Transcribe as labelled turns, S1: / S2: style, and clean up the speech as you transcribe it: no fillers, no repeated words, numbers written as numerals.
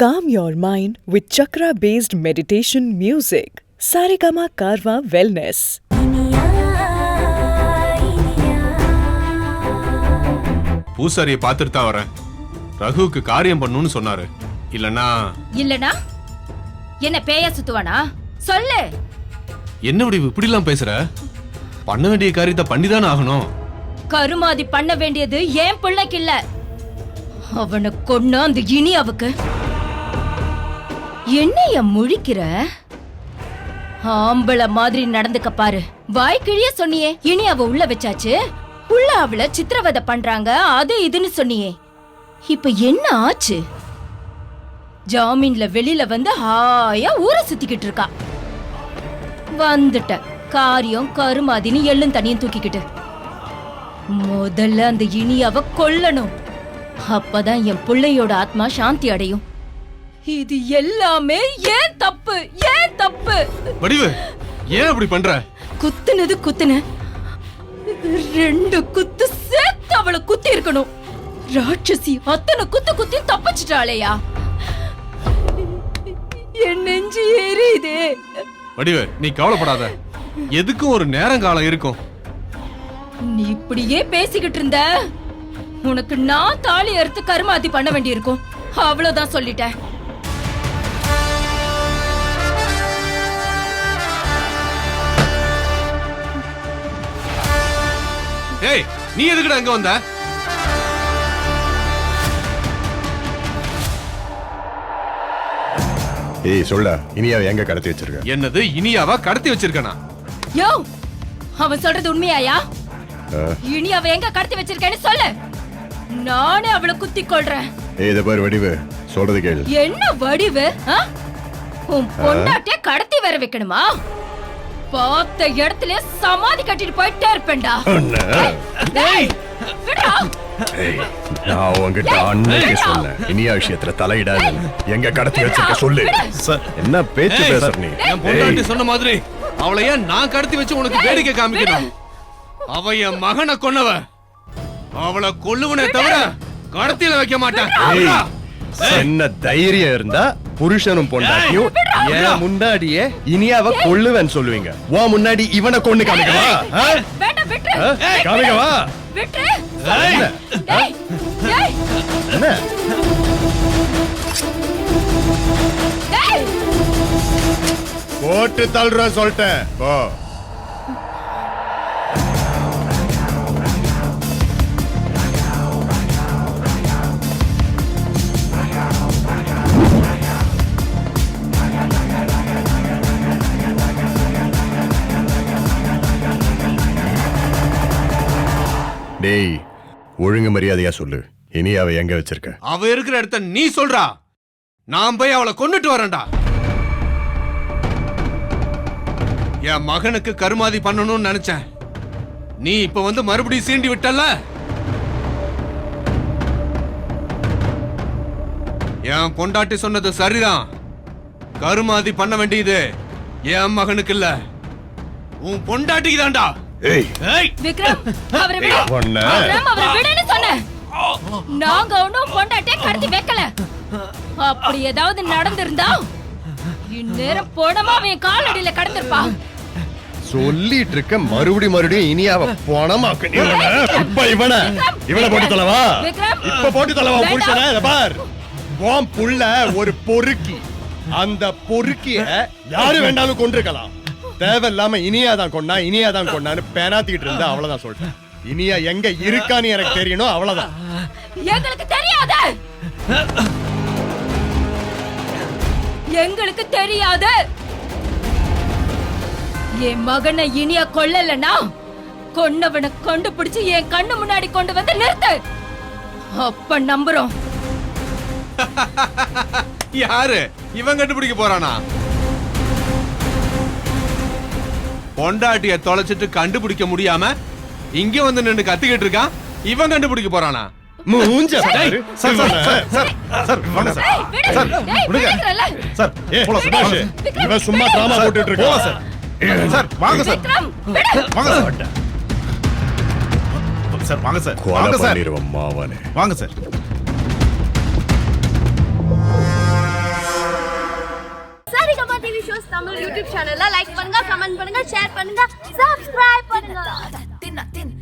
S1: Calm your mind with chakra-based meditation music. Saregama Karwa Wellness.
S2: பூசாரியை பார்த்துட்டு தான் வரேன். ரகுவுக்கு காரியம் பண்ணணும்னு சொன்னாரு. இல்லனா
S3: என்ன பேயா சுத்துவானா? சொல்லு.
S2: என்ன இப்படி எல்லாம் பேசுற? பண்ண வேண்டிய காரியத்தை பண்ணிதானே ஆகணும்.
S3: கருமாதி பண்ண வேண்டியது ஏன் பிள்ளைக்கு இல்ல, அவனை கொன்னா அந்த இனியாவுக்கு. என்னைய முழிக்கிற? ஆம்பளை மாதிரி நடந்துக்க பாரு. வாய்க்கிழிய சொன்னியே இனி அவ உள்ள வச்சாச்சு, உள்ள அவளை சித்திரவதை பண்றாங்க அது இதுன்னு சொன்னியே. இப்ப என்ன ஆச்சு? ஜாமீன்ல வெளியில வந்து ஹாயா ஊரை சுத்திக்கிட்டு இருக்கா. வந்துட்ட காரியம் கருமாதின்னு எள்ளும் தனியும் தூக்கிக்கிட்டு. முதல்ல அந்த இனியாவ கொல்லணும். அப்பதான் என் பிள்ளையோட ஆத்மா சாந்தி அடையும். இது எல்லாமே ஏன் தப்பு, ஏன் தப்பு?
S2: வடிவு, ஏன் அப்படி பண்ற?
S3: குத்துனது குத்துன, 2 குத்து சேர்த்து அவளை குத்தி இருக்கணும். ராட்சசி அத்தனை குத்து குத்தி தப்பிச்சிட்டாளையா? என் நெஞ்சு எரியுது.
S2: வடிவு, நீ கவலைப்படாத, எதுக்கும் ஒரு நேரம் காலம் இருக்கும்.
S3: நீ இப்படியே பேசிக்கிட்டு இருந்த, உனக்கு நான் தாலி அறுத்து கருமாதி பண்ண வேண்டி இருக்கும். அவ்வளவுதான் சொல்லிட்டேன்.
S2: ஏய், நீ எதுக்குடா அங்க வந்த?
S4: ஏய் சொல்ல, இனியாவை எங்க கடத்தி வச்சிருக்க?
S2: என்னது இனியாவா கடத்தி வச்சிருக்கனா?
S3: யோ, அவன் சொல்றது உண்மையாயா? இனியாவை எங்க கடத்தி வச்சிருக்கேன்னு சொல்லு, நானே அவளை குத்தி கொள்றேன்.
S4: ஏய் இத பாரு வடிவு, சொல்றது கேளு.
S3: என்ன வடிவு? உன் பொண்டாட்டிய கடத்தி வர வைக்கணுமா? பார்த்த இடத்துல சமாதி கட்டிட்டு போயிட்டே இருப்பேன்டா.
S4: நான் உங்ககிட்ட அன்னைக்கு சொன்னேன், இனியா விஷயத்துல தலையிடாத. எங்க கடத்தி வச்சிருக்க சொல்லு. என்ன பேச்சு பேசுற நீ?
S2: என் பொண்டாட்டி சொன்ன மாதிரி அவளை ஏன் நான் கடத்தி வச்சு உனக்கு வேடிக்கை காமிக்கணும்? அவ என் மகனை கொன்னவ. அவளை கொல்லுவனே தவிர கடத்தில வைக்க மாட்டேன்.
S4: என்ன தைரியம் இருந்தா புருஷனும் பொண்டாட்டியும் ஏன் முன்னாடியே இனியாவை கொல்லுவேன்னு சொல்லுவீங்க. உன் முன்னாடி இவனை கொண்டு காமிக்கவா? காமிக்கவா? போட்டு தள்ளுற சொல்லிட்டேன். டேய், ஒழுங்கு மரியாதையா சொல்லு, இனியாவை எங்க வச்சிருக்க?
S2: அவ இருக்கிற இடத்த நீ சொல்றா, நான் போய் அவளை கொண்டுட்டு வரேன்டா. என் மகனுக்கு கருமாதி பண்ணணும்னு நினைச்சேன், நீ இப்ப வந்து மறுபடியும் சீண்டி விட்டல்ல. என் பொண்டாட்டி சொன்னது சரிதான், கருமாதி பண்ண வேண்டியது என் மகனுக்கு இல்ல, உன் பொண்டாட்டிக்கு தான்டா.
S3: விக்ரம், அவரை விடுன்னு சொன்னேன். நாங்க ஒன்னும் பொண்டாட்டிய கடத்தி வைக்கல. அப்படி ஏதாவது நடந்திருந்தா இந்நேரம் போனமா அவன் காலடியில கடந்திருப்பா.
S4: சொல்லிட்டு இருக்க மறுபடியும் இனியாவை போனமாக்க. இப்ப இவனை போட்டு தலவா, இப்ப போட்டு தலவா புருஷனை. பார், உன் புள்ள ஒரு பொறுக்கி, அந்த பொறுக்கிய யாரு வேண்டாலும் கொண்டிருக்கலாம். தேவையில்லாம இனியாதான் கொண்டான்னு பேனாத்திட்டு இருந்தா அவ்வளவுதான் சொல்லிட்டேன். இனியா எங்க இருக்கான்னு எனக்கு தெரியணும், அவ்வளவுதான்.
S3: எங்களுக்கு தெரியாது, எங்களுக்கு தெரியாது. என் மகனை இனியா கொல்லலனா கொன்னவனை கண்டுபிடிச்சு என் கண்ணு முன்னாடி கொண்டு வந்து நிறுத்து, அப்ப நம்புறோம்.
S2: யாரு இவன் கண்டுபிடிக்க போறானா? பொண்டாட்டிய தொலைச்சிட்டு கண்டுபிடிக்க முடியாம இங்க வந்து நின்று கத்திக்கிட்டு இருக்கான், இவன் கண்டுபிடிக்க போறானா?
S4: மூஞ்ச இவன் சும்மா டிராமா போட்டுட்டு இருக்கான். வாங்க சார், வாங்க சார்.
S5: சார் வாங்க சார்,
S4: வாங்க சார். மாவனே
S5: வாங்க sir. TV shows Tamil YouTube சேனல்ல லைக் பண்ணுங்க, கமெண்ட் பண்ணுங்க, ஷேர் பண்ணுங்க, சப்ஸ்கிரைப் பண்ணுங்க.